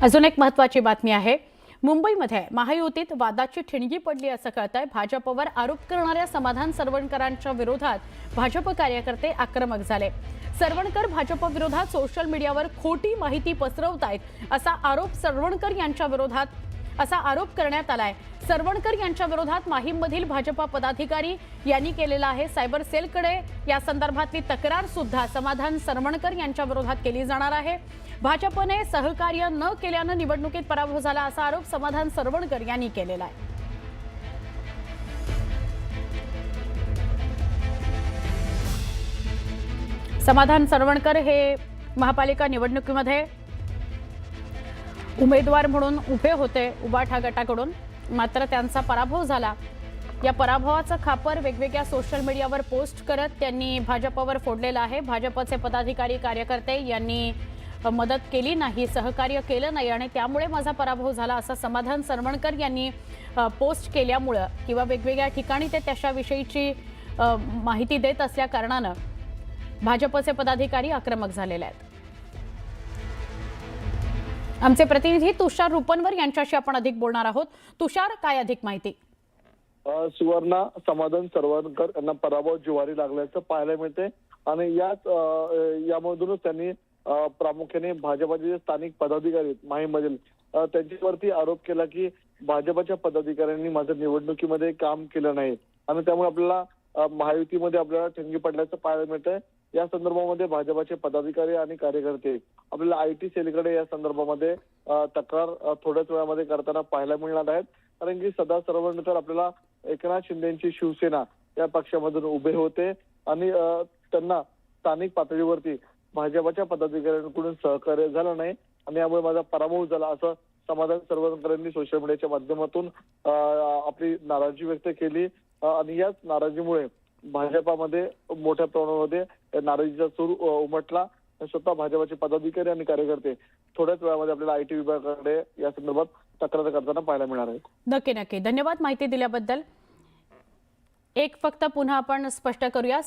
अजून एक महत्त्वाची बातमी आहे। मुंबईमध्ये महायुतीत वादाची ठिणगी पडली असं कळतंय। भाजपवर आरोप करणाऱ्या समाधान सरवणकरांच्या विरोधात भाजप कार्यकर्ते आक्रमक झाले। सरवणकर भाजप विरोधात सोशल मीडियावर खोटी माहिती पसरवतायत असा आरोप सरवणकर यांच्या विरोधात करण्यात आलाय। सरवणकर यांच्या विरोधात माहीममधील भाजपा पदाधिकारी यांनी केलेला आहे। सायबर सेलकडे या संदर्भातली तक्रार सुद्धा समाधान सरवणकर यांच्या विरोधात केली जाणार आहे। भाजपने सहकार्य न केल्याने निवडणुकीत पराभव झाला असा आरोप समाधान सरवणकर यांनी केलेला आहे। समाधान सरवणकर हे महापालिका निवडणुकीमध्ये उमेदवार म्हणून उभे होते उबाठा गटाकडून, मात्र त्यांचा पराभव झाला। या पराभवाचा खापर वेगवेगळ्या सोशल मीडियावर पोस्ट करत त्यांनी भाजपवर फोडलेला आहे। भाजपचे पदाधिकारी कार्यकर्ते यांनी मदत केली नाही, सहकार्य केलं नाही आणि त्यामुळे माझा पराभव झाला असं समाधान सरवणकर यांनी पोस्ट केल्यामुळे किंवा वेगवेगळ्या ठिकाणी ते त्याच्याविषयीची माहिती देत असल्या कारणाने भाजपचे पदाधिकारी आक्रमक झालेले आहेत। आमचे प्रतिनिधी तुषार रुपनवर यांच्याशी आपण अधिक बोलणार आहोत। तुषार, काय अधिक माहिती? सुवर्णा, समाधान सरवणकर यांना पराभव जिव्हारी लागल्याचं पाहायला मिळते आणि यामधूनच त्यांनी प्रामुख्याने भाजपचे स्थानिक पदाधिकारी माहीमधील त्यांच्यावरती आरोप केला की भाजपच्या पदाधिकाऱ्यांनी माझ्या निवडणुकीमध्ये काम केलं नाही आणि त्यामुळे आपल्याला महायुतीमध्ये आपल्याला ठिणगी पडल्याचं पाहायला मिळतंय। या संदर्भामध्ये भाजपचे पदाधिकारी आणि कार्यकर्ते आपल्याला आयटी सेलकडे या संदर्भामध्ये तक्रार थोड्याच वेळामध्ये करताना पाहायला मिळणार आहेत। कारण की सदा सरवणकर आपल्याला एकनाथ शिंदेची शिवसेना या पक्षामधून उभे होते आणि त्यांना स्थानिक पातळीवरती भाजपच्या पदाधिकाऱ्यांकडून सहकार्य झालं नाही आणि यामुळे माझा पराभव झाला असं समाधान सरवणकरांनी सोशल मीडियाच्या माध्यमातून आपली नाराजी व्यक्त केली आणि याच नाराजीमुळे भाजपामध्ये मोठ्या प्रमाणामध्ये नाराजीचा सूर उमटला। स्वतः भाजपचे पदाधिकारी आणि कार्यकर्ते थोड्याच वेळामध्ये आपल्याला आयटी विभागाकडे या संदर्भात तक्रार करताना पाहायला मिळणार आहे। नक्की धन्यवाद माहिती दिल्याबद्दल। एक फक्त पुन्हा आपण स्पष्ट करूया,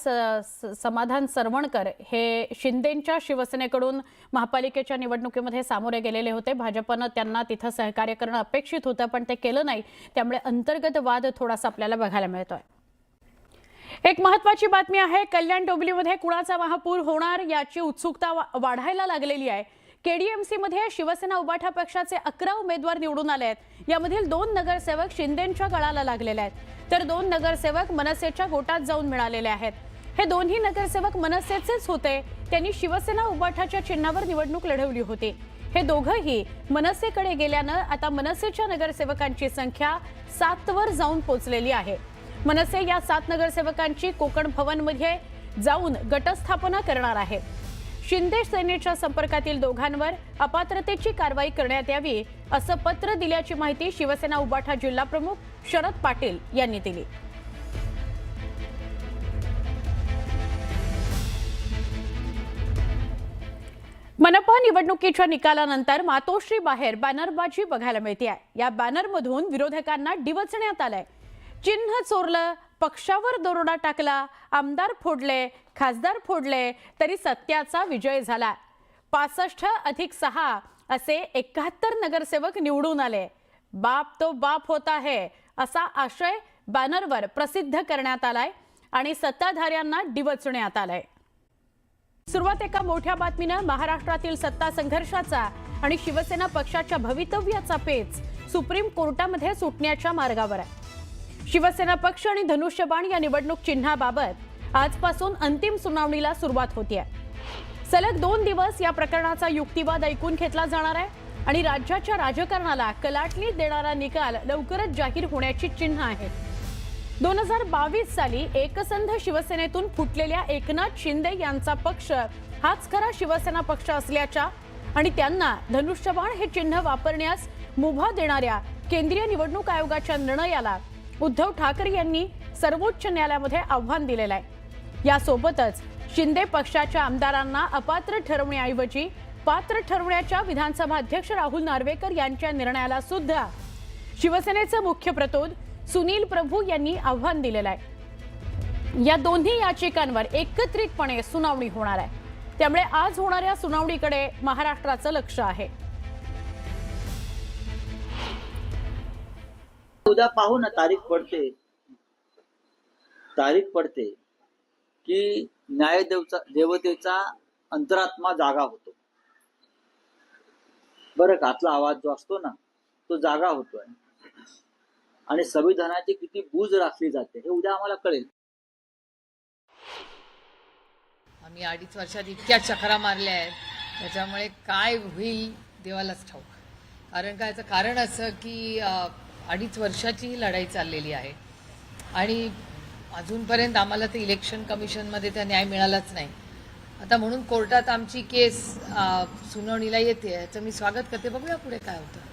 समाधान सरवणकर हे शिंदेंच्या शिवसेनेकडून महापालिकेच्या निवडणुकीमध्ये सामोरे गेलेले होते। भाजपने त्यांना तिथे सहकार्य करणं अपेक्षित होतं पण ते केलं नाही, त्यामुळे अंतर्गत वाद थोडासा आपल्याला बघायला मिळतोय। एक महत्त्वाची बातमी आहे, कल्याण डोंबिवलीमध्ये कुणाचा महापूर होणार याची उत्सुकता वाढायला लागलेली आहे। केडीएमसी मध्ये शिवसेना उबाठा पक्षाचे 11 उमेदवार निवडून आले आहेत। यामधील 2 नगरसेवक शिंदेंच्या गळाला लागलेले आहेत तर 2 नगरसेवक मनसेच्या गोटात जाऊन मिळालेले आहेत। हे दोन्ही नगरसेवक मनसेचेच होते, त्यांनी शिवसेना उबाठाच्या चिन्हावर निवडणूक लढवली होती। हे दोघंही मनसेकडे गेल्यानं आता मनसेच्या नगरसेवकांची संख्या 7 वर जाऊन पोहोचलेली आहे। मनसे या 7 नगरसेवकांची कोकण भवनमध्ये जाऊन गटस्थापना करणार आहे। शिंदे सेनेच्या संपर्कातील दोघांवर अपात्रतेची कारवाई करण्यात यावी असं पत्र दिल्याची माहिती शिवसेना उबाठा जिल्हा प्रमुख शरद पाटील यांनी दिली। मनपा निवडणुकीच्या निकालानंतर मातोश्री बाहेर बॅनरबाजी बघायला मिळते आहे। या बॅनरमधून विरोधकांना डिवचण्यात आलंय। चिन्ह चोरलं, पक्षावर दरोडा टाकला, आमदार फोडले, खासदार फोडले तरी सत्याचा विजय झाला। 65+6 असे 71 नगरसेवक निवडून आले। बाप तो बाप होता है असा आशय बॅनरवर प्रसिद्ध करण्यात आलाय आणि सत्ताधाऱ्यांना डिवचण्यात आलंय। सुरुवात एका मोठ्या बातमीने, महाराष्ट्रातील सत्ता संघर्षाचा आणि शिवसेना पक्षाच्या भवितव्याचा पेच सुप्रीम कोर्टामध्ये सुटण्याच्या मार्गावर आहे। शिवसेना पक्ष आणि धनुष्यबाण या निवडणूक चिन्हाबाबत आजपासून अंतिम सुनावणीला सुरुवात होते आहे। सलग 2 दिवस या प्रकरणाचा युक्तिवाद ऐकून घेतला जाणार आहे आणि राज्याच्या राजकारणाला कलाटणी देणारा निकाल लवकरच जाहीर होण्याची चिन्ह आहेत। 2022 साली एकसंध शिवसेनेतून फुटलेल्या एकनाथ शिंदे यांचा पक्ष हाच खरा शिवसेना पक्ष असल्याच्या आणि त्यांना धनुष्यबाण हे चिन्ह वापरण्यास मुभा देणाऱ्या केंद्रीय निवडणूक आयोगाच्या निर्णयाला उद्धव ठाकरे यांनी सर्वोच्च न्यायालयामध्ये आव्हान दिलेलं आहे। यासोबतच शिंदे पक्षाच्या आमदारांना अपात्र ठरवण्याऐवजी पात्र ठरवण्याच्या विधानसभा अध्यक्ष राहुल नार्वेकर यांच्या निर्णयाला सुद्धा शिवसेनेचे मुख्य प्रतोद सुनील प्रभू यांनी आव्हान दिलेलं आहे। या दोन्ही याचिकांवर एकत्रितपणे सुनावणी होणार आहे, त्यामुळे आज होणाऱ्या सुनावणीकडे महाराष्ट्राचं लक्ष आहे। उद्या पाहू ना, तारीख पडते की देवतेचा अंतरात्मा जागा होतो. बरं का, आतला आवाज जो असतो ना तो जागा होतोय आणि संविधानाची किती बूज राखली जाते हे उद्या आम्हाला कळेल. आम्ही 2.5 वर्षात इतक्या चकरा मारल्या आहेत, त्याच्यामुळे काय होईल देवालाच ठाऊक. कारण काय, याचं कारण असं की 2.5 वर्षाची ही लढाई चाललेली आहे आणि अजूनपर्यंत आम्हाला ते इलेक्शन कमिशनमध्ये त्या न्याय मिळालाच नाही. आता म्हणून कोर्टात आमची केस सुनावणीला येते, याचं मी स्वागत करते. बघूया पुढे काय होतं.